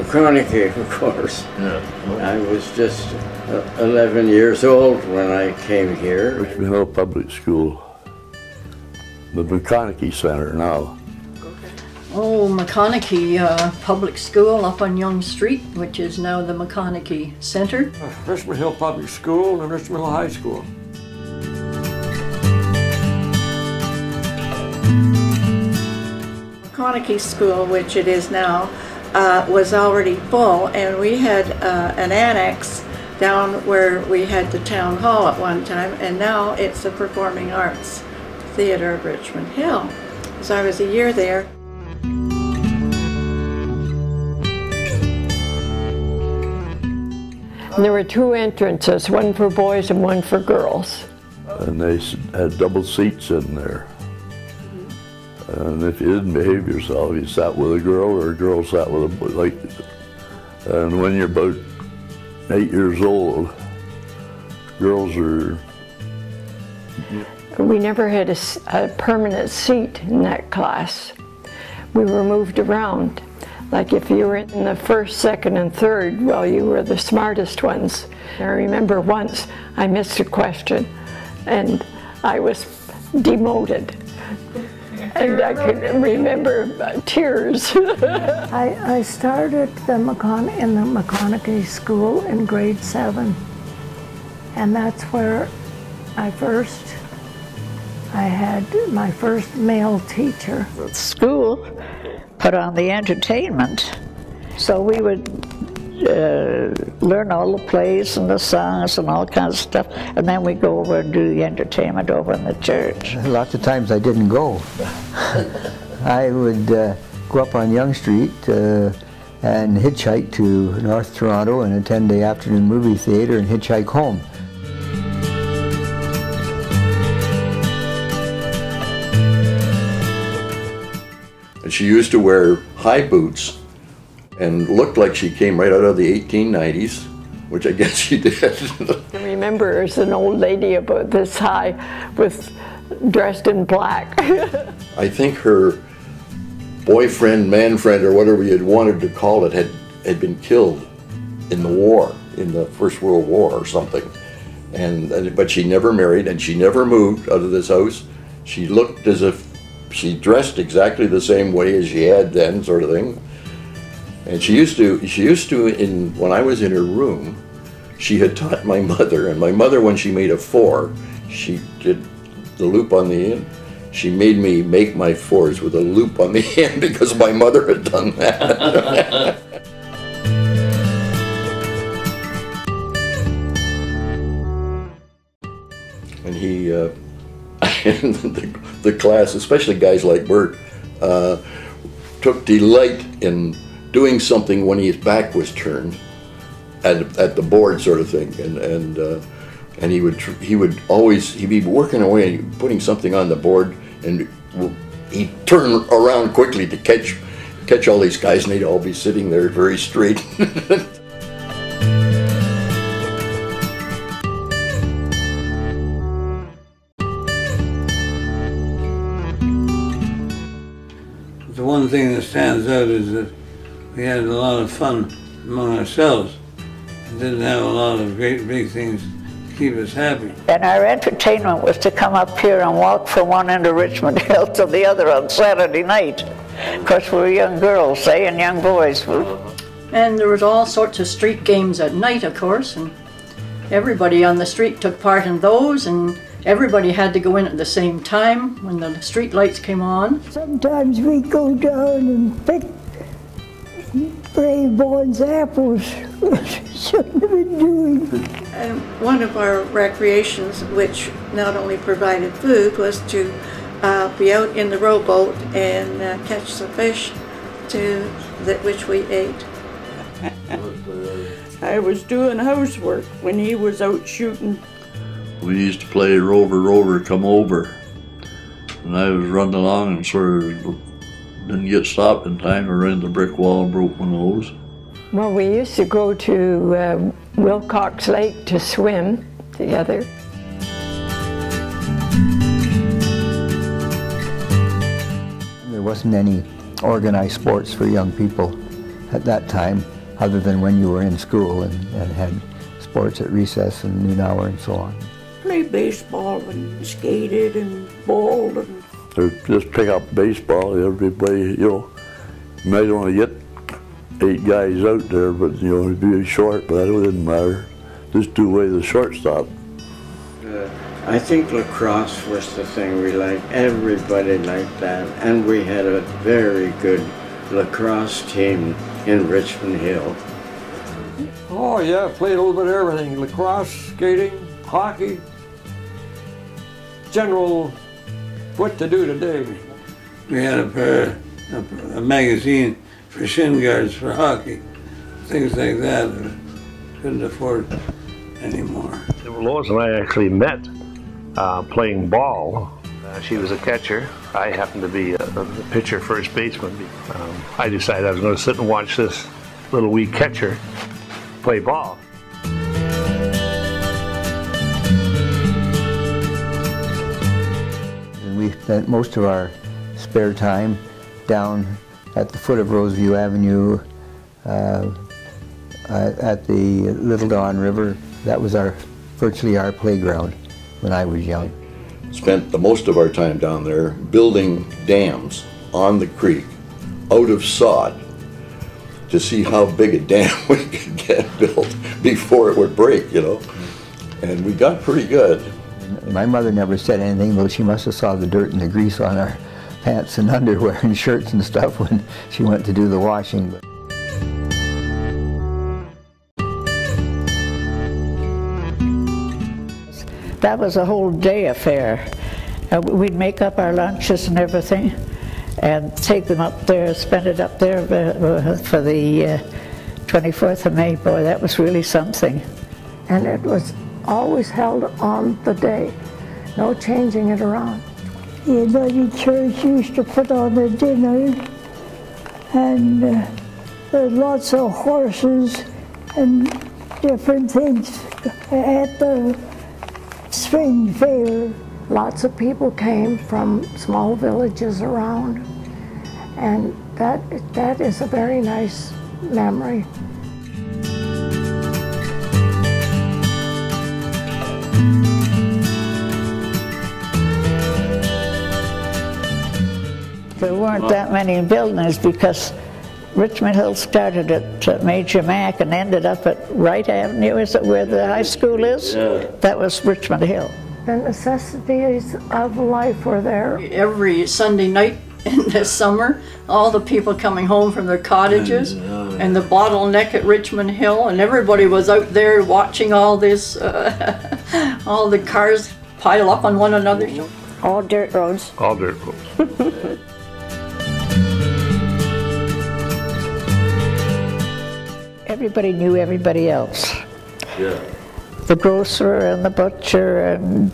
McConaughey, of course. Yeah. I was just 11 years old when I came here. Richmond Hill Public School, the McConaughey Center now. Oh, McConaughey Public School up on Yonge Street, which is now the McConaughey Center. Richmond Hill Public School and Richmond Hill High School. McConaughey School, which it is now, was already full, and we had an annex down where we had the town hall at one time, and now it's the Performing Arts Theater of Richmond Hill. So I was a year there. And there were two entrances, one for boys and one for girls. And they had double seats in there. And if you didn't behave yourself, you sat with a girl or a girl sat with a boy. Like, and when you're about 8 years old, girls are... We never had a permanent seat in that class. We were moved around. Like if you were in the first, second, and third, well, you were the smartest ones. I remember once I missed a question and I was demoted. And I can remember tears. I started in the McConaughey School in grade 7. And that's where I had my first male teacher. School put on the entertainment, so we would learn all the plays and the songs and all kinds of stuff, and then we'd go over and do the entertainment over in the church. Lots of times I didn't go. I would go up on Yonge Street and hitchhike to North Toronto and attend the afternoon movie theater and hitchhike home. And she used to wear high boots and looked like she came right out of the 1890s, which I guess she did. I remember her as an old lady about this high, dressed in black. I think her boyfriend, man-friend, or whatever you had wanted to call it, had been killed in the war, in the First World War or something. But she never married and she never moved out of this house. She looked as if she dressed exactly the same way as she had then, sort of thing. And she used to, when I was in her room, she had taught my mother, and my mother, when she made a 4, she did the loop on the end. She made me make my 4s with a loop on the end because my mother had done that. And he, the class, especially guys like Bert, took delight in doing something when his back was turned at the board, sort of thing, and he'd be working away, putting something on the board, and he'd turn around quickly to catch all these guys, and they'd all be sitting there very straight. The one thing that stands out is that we had a lot of fun among ourselves and didn't have a lot of great big things to keep us happy. And our entertainment was to come up here and walk from one end of Richmond Hill to the other on Saturday night. Of course, we were young girls, and young boys. And there was all sorts of street games at night, of course, and everybody on the street took part in those, and everybody had to go in at the same time when the street lights came on. Sometimes we'd go down and pick brave boys' apples, which shouldn't have been doing. And one of our recreations, which not only provided food, was to be out in the rowboat and catch some fish which we ate. I was doing housework when he was out shooting. We used to play Rover, Rover, come over. And I was running along and sort of didn't get stopped in time. I ran into the brick wall and broke my nose. Well, we used to go to Wilcox Lake to swim together. There wasn't any organized sports for young people at that time. other than when you were in school and had sports at recess and noon hour and so on. Played baseball and skated and bowled and... Or just pick up baseball, everybody, you know, you might only get 8 guys out there, but you know, it'd be short, but that wouldn't matter. Just do away the shortstop. I think lacrosse was the thing we liked. Everybody liked that, and we had a very good lacrosse team in Richmond Hill. Oh yeah, I played a little bit of everything. Lacrosse, skating, hockey. General what to do today. We had a magazine for shin guards for hockey. Things like that couldn't afford anymore. Lois and I actually met playing ball. She was a catcher. I happened to be a pitcher, first baseman. I decided I was going to sit and watch this little wee catcher play ball. And we spent most of our spare time down at the foot of Roseview Avenue at the Little Don River. That was virtually our playground when I was young. Spent the most of our time down there building dams on the creek out of sod to see how big a dam we could get built before it would break, you know. And we got pretty good. My mother never said anything, though she must have saw the dirt and the grease on our pants and underwear and shirts and stuff when she went to do the washing. That was a whole day affair. We'd make up our lunches and everything and take them up there, spend it up there for the 24th of May. Boy, that was really something. And it was always held on the day, no changing it around. The United Church used to put on a dinner, and there were lots of horses and different things at the spring fair. Lots of people came from small villages around, and that is a very nice memory. There weren't that many buildings because Richmond Hill started at Major Mac and ended up at Wright Avenue. Is it where the high school is? Yeah. That was Richmond Hill. The necessities of life were there. Every Sunday night in the summer, all the people coming home from their cottages and the bottleneck at Richmond Hill, and everybody was out there watching all this, all the cars pile up on one another. All dirt roads. All dirt roads. Everybody knew everybody else. Yeah. The grocer and the butcher and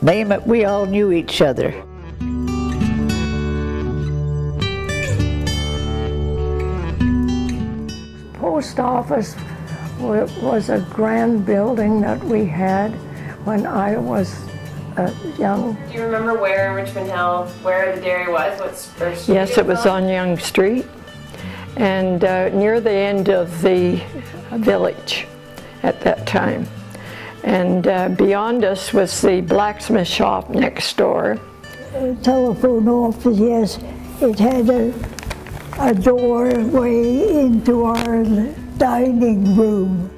name it, we all knew each other. Post office was a grand building that we had when I was young. Do you remember where in Richmond Hill, where the dairy was? Yes, it was on Young Street and near the end of the village at that time. And beyond us was the blacksmith shop next door. Telephone office, yes. It had a doorway into our dining room.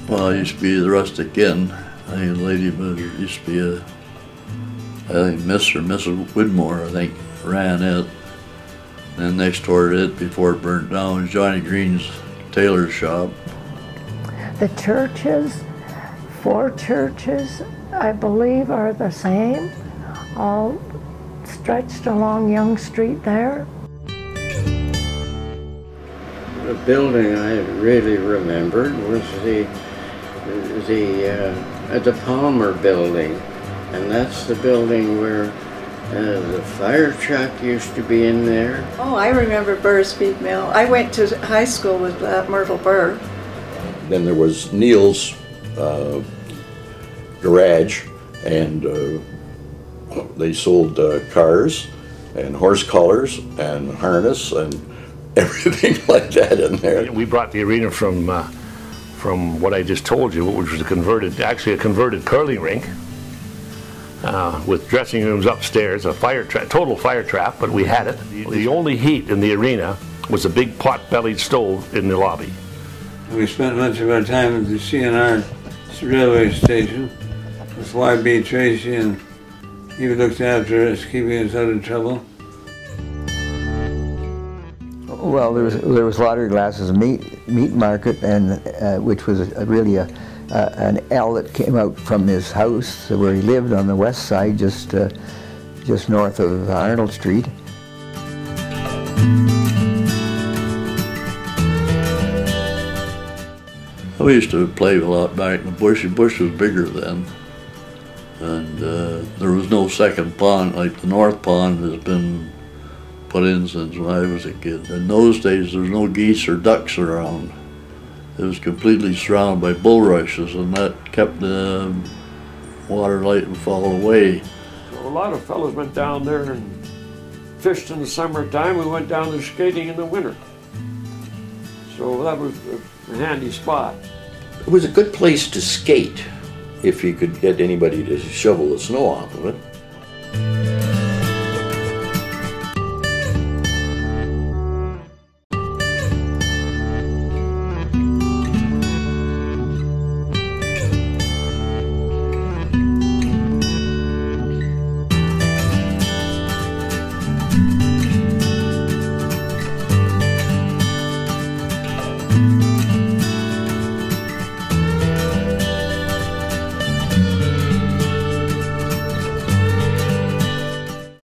Well, I used to be the rustic inn. I think the lady used to be I think Mr. and Mrs. Widmore, I think, ran it. And next door to it, before it burnt down, was Johnny Green's tailor shop. The churches, 4 churches, I believe, are the same, all stretched along Young Street there. The building I really remembered was the Palmer building, and that's the building where the fire truck used to be in there. Oh, I remember Burr's Feed Mill. I went to high school with Myrtle Burr. Then there was Neil's garage, and they sold cars and horse collars and harness and everything like that in there. We brought the arena from what I just told you, which was a converted curling rink with dressing rooms upstairs, a total fire trap, but we had it. The only heat in the arena was a big pot-bellied stove in the lobby. We spent much of our time at the CNR railway station with Y.B. Tracy, and he looked after us, keeping us out of trouble. Well, there was Lottery Glass's meat market, and which was really an L that came out from his house where he lived on the west side, just north of Arnold Street. We used to play a lot back in the bush. The bush was bigger then, and there was no second pond. Like the north pond has been put in since when I was a kid. In those days, there was no geese or ducks around. It was completely surrounded by bulrushes, and that kept the water, light, and fall away. So a lot of fellows went down there and fished in the summertime. We went down there skating in the winter. So that was a handy spot. It was a good place to skate if you could get anybody to shovel the snow off of it. Thank you.